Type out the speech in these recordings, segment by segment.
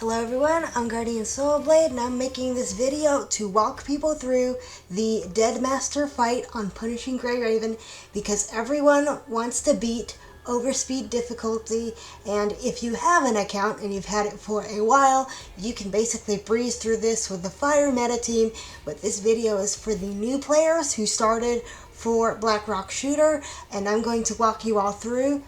Hello everyone, I'm GuardianSoulBlade and I'm making this video to walk people through the Dead Master fight on Punishing Grey Raven because everyone wants to beat Overspeed difficulty, and if you have an account and you've had it for a while, you can basically breeze through this with the fire meta team, but this video is for the new players who started for Blackrock Shooter, and I'm going to walk you all through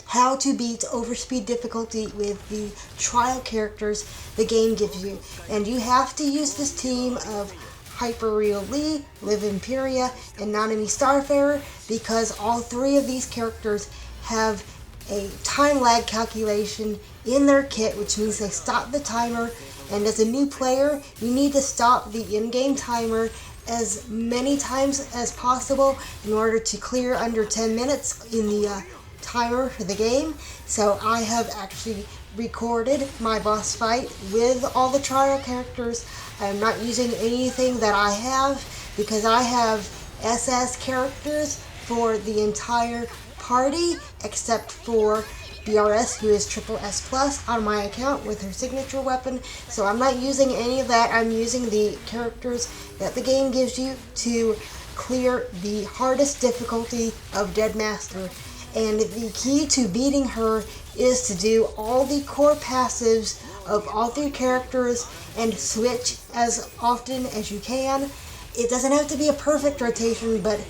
how to beat Overspeed difficulty with the trial characters the game gives you. And you have to use this team of Hyperreal Lee, Liv Imperia, and Nanami Starfarer because all three of these characters have a time lag calculation in their kit, which means they stop the timer, and as a new player you need to stop the in-game timer as many times as possible in order to clear under 10 minutes in the timer for the game. So I have actually recorded my boss fight with all the trial characters. I'm not using anything that I have because I have SS characters for the entire party except for BRS, who is triple S plus on my account with her signature weapon. So I'm not using any of that. I'm using the characters that the game gives you to clear the hardest difficulty of Dead Master. And the key to beating her is to do all the core passives of all three characters and switch as often as you can. It doesn't have to be a perfect rotation, but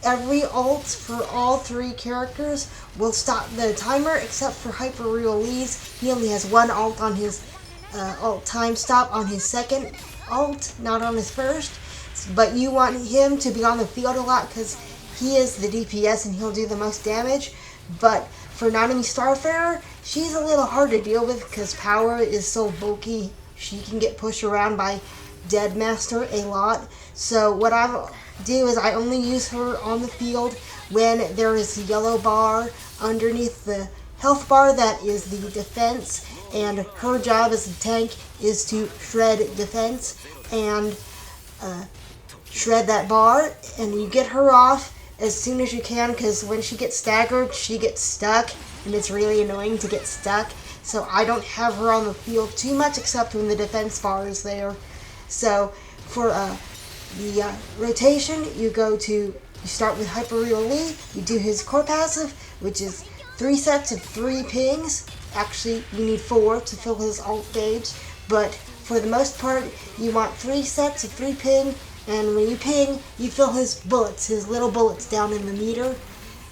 every ult for all three characters will stop the timer except for Hyperreal Lee's. He only has one ult on his ult time stop on his second ult, not on his first. But you want him to be on the field a lot because he is the DPS and he'll do the most damage. But for Nanami Starfarer, she's a little hard to deal with because power is so bulky. She can get pushed around by Dead Master a lot. So what I do is I only use her on the field when there is a yellow bar underneath the health bar that is the defense, and her job as a tank is to shred defense and shred that bar, and you get her off as soon as you can because when she gets staggered, she gets stuck, and it's really annoying to get stuck. So I don't have her on the field too much except when the defense bar is there. So for the rotation, you start with Hyperreal Lee, you do his core passive, which is 3 sets of 3 pings. Actually, you need 4 to fill his ult gauge, but for the most part, you want 3 sets of 3 ping. And when you ping, you fill his bullets, his little bullets down in the meter.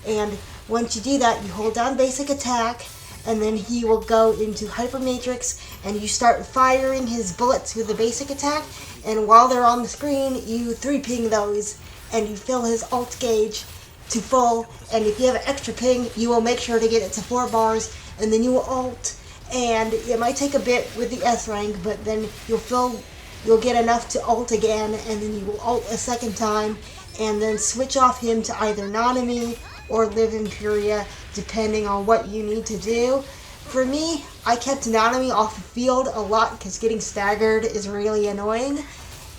And once you do that, you hold down basic attack, and then he will go into Hyper Matrix, and you start firing his bullets with the basic attack. And while they're on the screen, you 3-ping those, and you fill his ult gauge to full. And if you have an extra ping, you will make sure to get it to 4 bars, and then you will ult. And it might take a bit with the S rank, but then you'll get enough to ult again, and then you will ult a second time, and then switch off him to either Nanami or Liv Imperia, depending on what you need to do. For me, I kept Nanami off the field a lot because getting staggered is really annoying,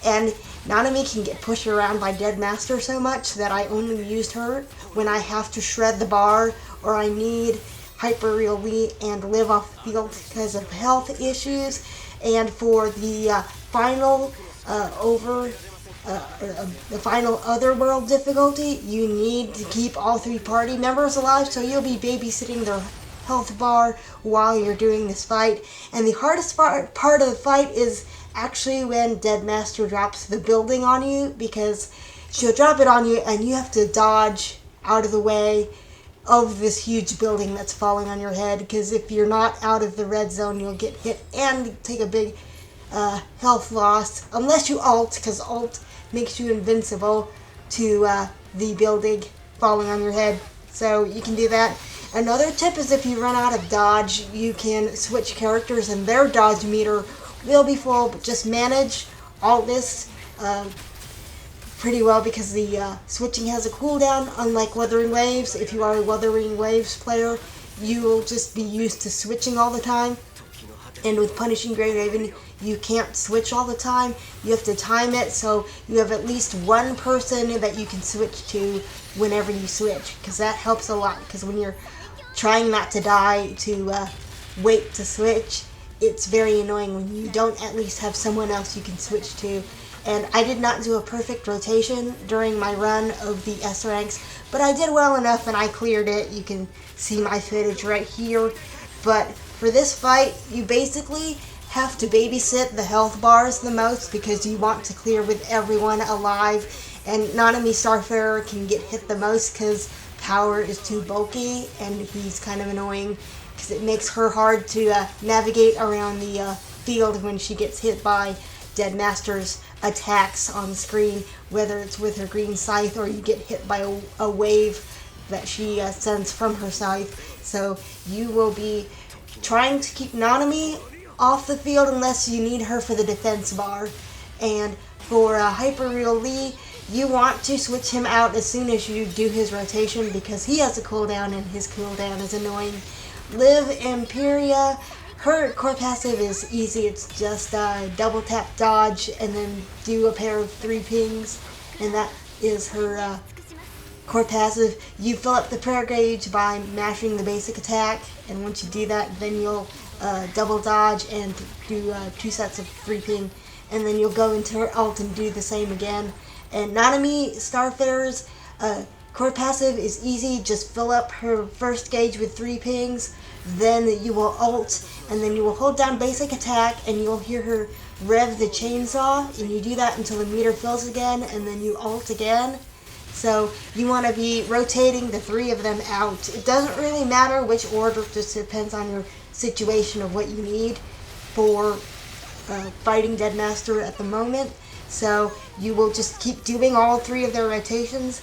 and Nanami can get pushed around by Dead Master so much that I only used her when I have to shred the bar or I need Hyperreal Lee and Liv off the field because of health issues. And for the final the final Otherworld difficulty, you need to keep all 3 party members alive, so you'll be babysitting their health bar while you're doing this fight. And the hardest part of the fight is actually when Dead Master drops the building on you, because she'll drop it on you and you have to dodge out of the way of this huge building that's falling on your head, because if you're not out of the red zone, you'll get hit and take a big health loss, unless you ult, because ult makes you invincible to the building falling on your head. So you can do that. Another tip is if you run out of dodge, you can switch characters and their dodge meter will be full, but just manage all this pretty well because the switching has a cooldown. Unlike Wuthering Waves, if you are a Wuthering Waves player, you will just be used to switching all the time. And with Punishing Grey Raven, you can't switch all the time. You have to time it so you have at least one person that you can switch to whenever you switch, because that helps a lot. Because when you're trying not to die to wait to switch, it's very annoying when you don't at least have someone else you can switch to. And I did not do a perfect rotation during my run of the S ranks, but I did well enough and I cleared it. You can see my footage right here. But for this fight, you basically have to babysit the health bars the most because you want to clear with everyone alive. And Nanami Starfarer can get hit the most because Power is too bulky and he's kind of annoying because it makes her hard to navigate around the field when she gets hit by Dead Master's attacks on the screen, whether it's with her green scythe or you get hit by a wave that she sends from her scythe. So you will be trying to keep Nanami off the field unless you need her for the defense bar. And for Hyperreal Lee, you want to switch him out as soon as you do his rotation because he has a cooldown and his cooldown is annoying. Liv Imperia, her core passive is easy. It's just double tap dodge and then do a pair of 3 pings, and that is her core passive. You fill up the prayer gauge by mashing the basic attack, and once you do that, then you'll double dodge and do 2 sets of 3 ping, and then you'll go into her ult and do the same again. And Nanami Starfarer's core passive is easy. Just fill up her first gauge with 3 pings, then you will ult, and then you will hold down basic attack, and you'll hear her rev the chainsaw, and you do that until the meter fills again, and then you ult again. So you want to be rotating the 3 of them out. It doesn't really matter which order, it just depends on your situation of what you need for fighting Dead Master at the moment. So you will just keep doing all 3 of their rotations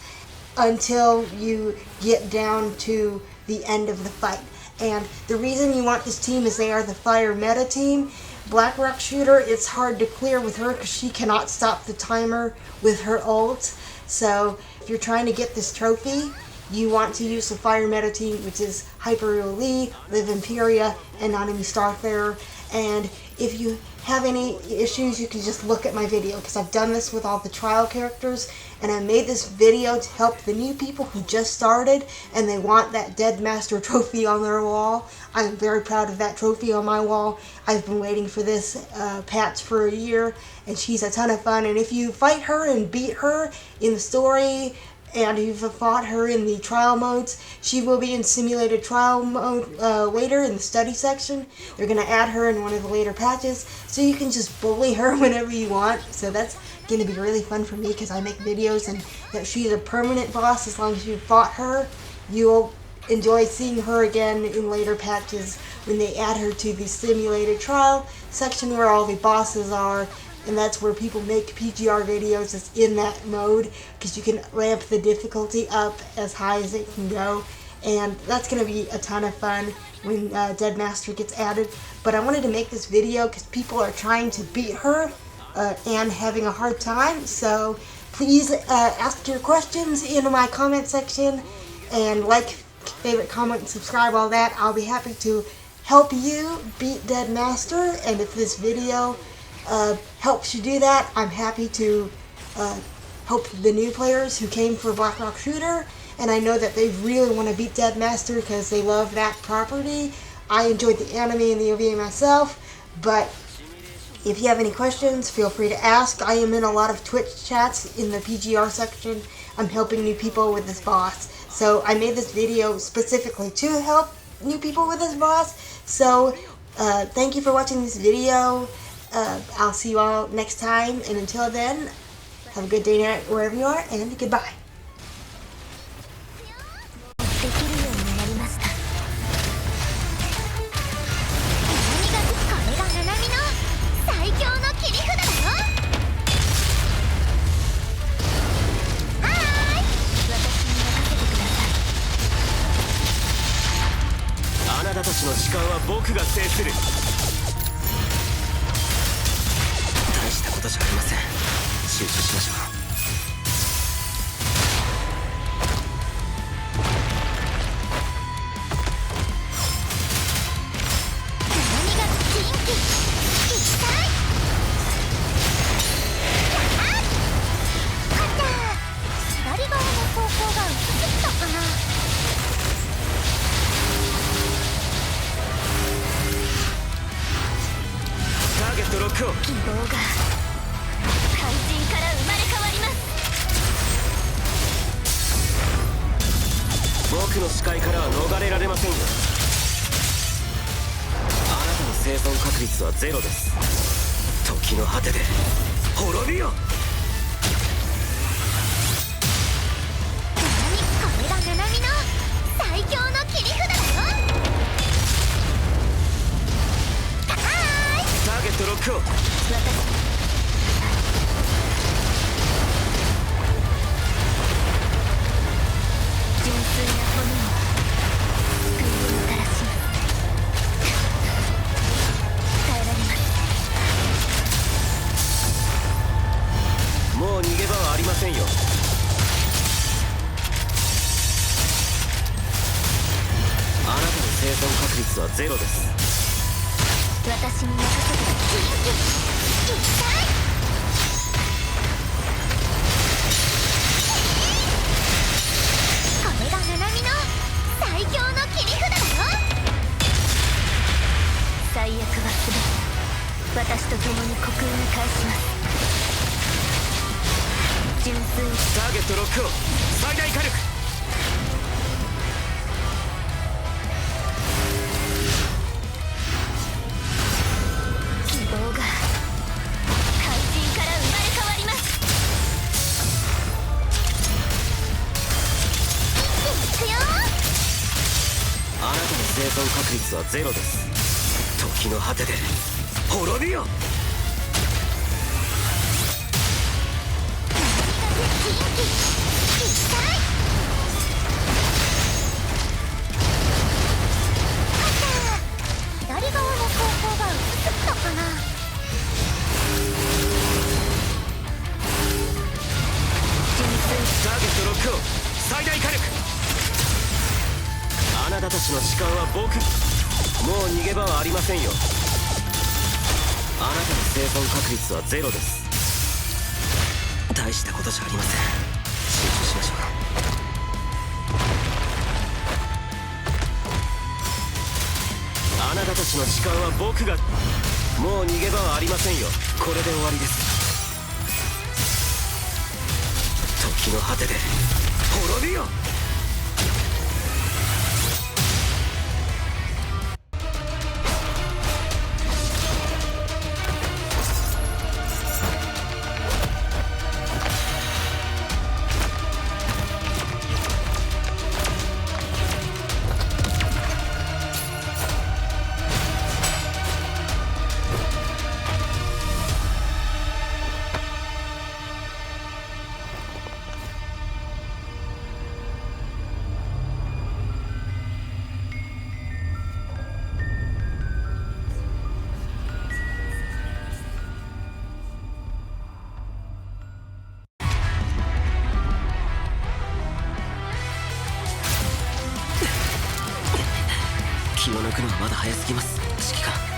until you get down to the end of the fight. And the reason you want this team is they are the fire meta team. Black Rock Shooter, it's hard to clear with her because she cannot stop the timer with her ult. So if you're trying to get this trophy, you want to use the fire meta team, which is Hyperreal Lee, Liv Imperia, and Nanami Starfarer. And if you have any issues, you can just look at my video because I've done this with all the trial characters, and I made this video to help the new people who just started and they want that Dead Master trophy on their wall. I'm very proud of that trophy on my wall. I've been waiting for this patch for a year, and she's a ton of fun. And if you fight her and beat her in the story, and you've fought her in the trial modes, she will be in simulated trial mode later in the study section. They're going to add her in one of the later patches, so you can just bully her whenever you want. So that's going to be really fun for me because I make videos, and that she's a permanent boss as long as you fought her. You'll enjoy seeing her again in later patches when they add her to the simulated trial section where all the bosses are. And that's where people make PGR videos, is in that mode, because you can ramp the difficulty up as high as it can go. And that's going to be a ton of fun when Dead Master gets added. But I wanted to make this video because people are trying to beat her and having a hard time. So please ask your questions in my comment section, and like, favorite, comment, and subscribe, all that. I'll be happy to help you beat Dead Master, and if this video helps you do that, I'm happy to help the new players who came for Black Rock Shooter, and I know that they really want to beat Dead Master because they love that property. I enjoyed the anime and the OVA myself, but if you have any questions, feel free to ask. I am in a lot of Twitch chats in the PGR section. I'm helping new people with this boss. So I made this video specifically to help new people with this boss. So thank you for watching this video. I'll see you all next time, and until then, have a good day night wherever you are, and goodbye. ーゲットロックオン。希望が肝心から生まれ変わります。僕の視界からは逃れられませんよ。あなたの生存確率はゼロです。時の果てで滅びよ。これがナナミの最強の切り札だよ。ターゲットロックオン。純粋な骨に救いをもたらします。耐えられます。もう逃げ場はありませんよ。あなたの生存確率はゼロです。私に任せて痛い。これがナナミの最強の切り札だよ。最悪は全て私と共に虚空に返します。純粋にターゲットロックオン。最大火力。希望が肝心から生まれ変わります。いくよ。あなたの生存確率はゼロです。時の果てで滅びよ。左側の方向が映ったかな。純粋ターゲットロックオン。最大火力。あなたたちの時間は僕。もう逃げ場はありませんよ。あなたの生存確率はゼロです。大したことじゃありません。集中しましょう。あなたたちの時間は僕が。もう逃げ場はありませんよ。これで終わりです。時の果てで滅びよ。気を抜くのはまだ早すぎます、指揮官。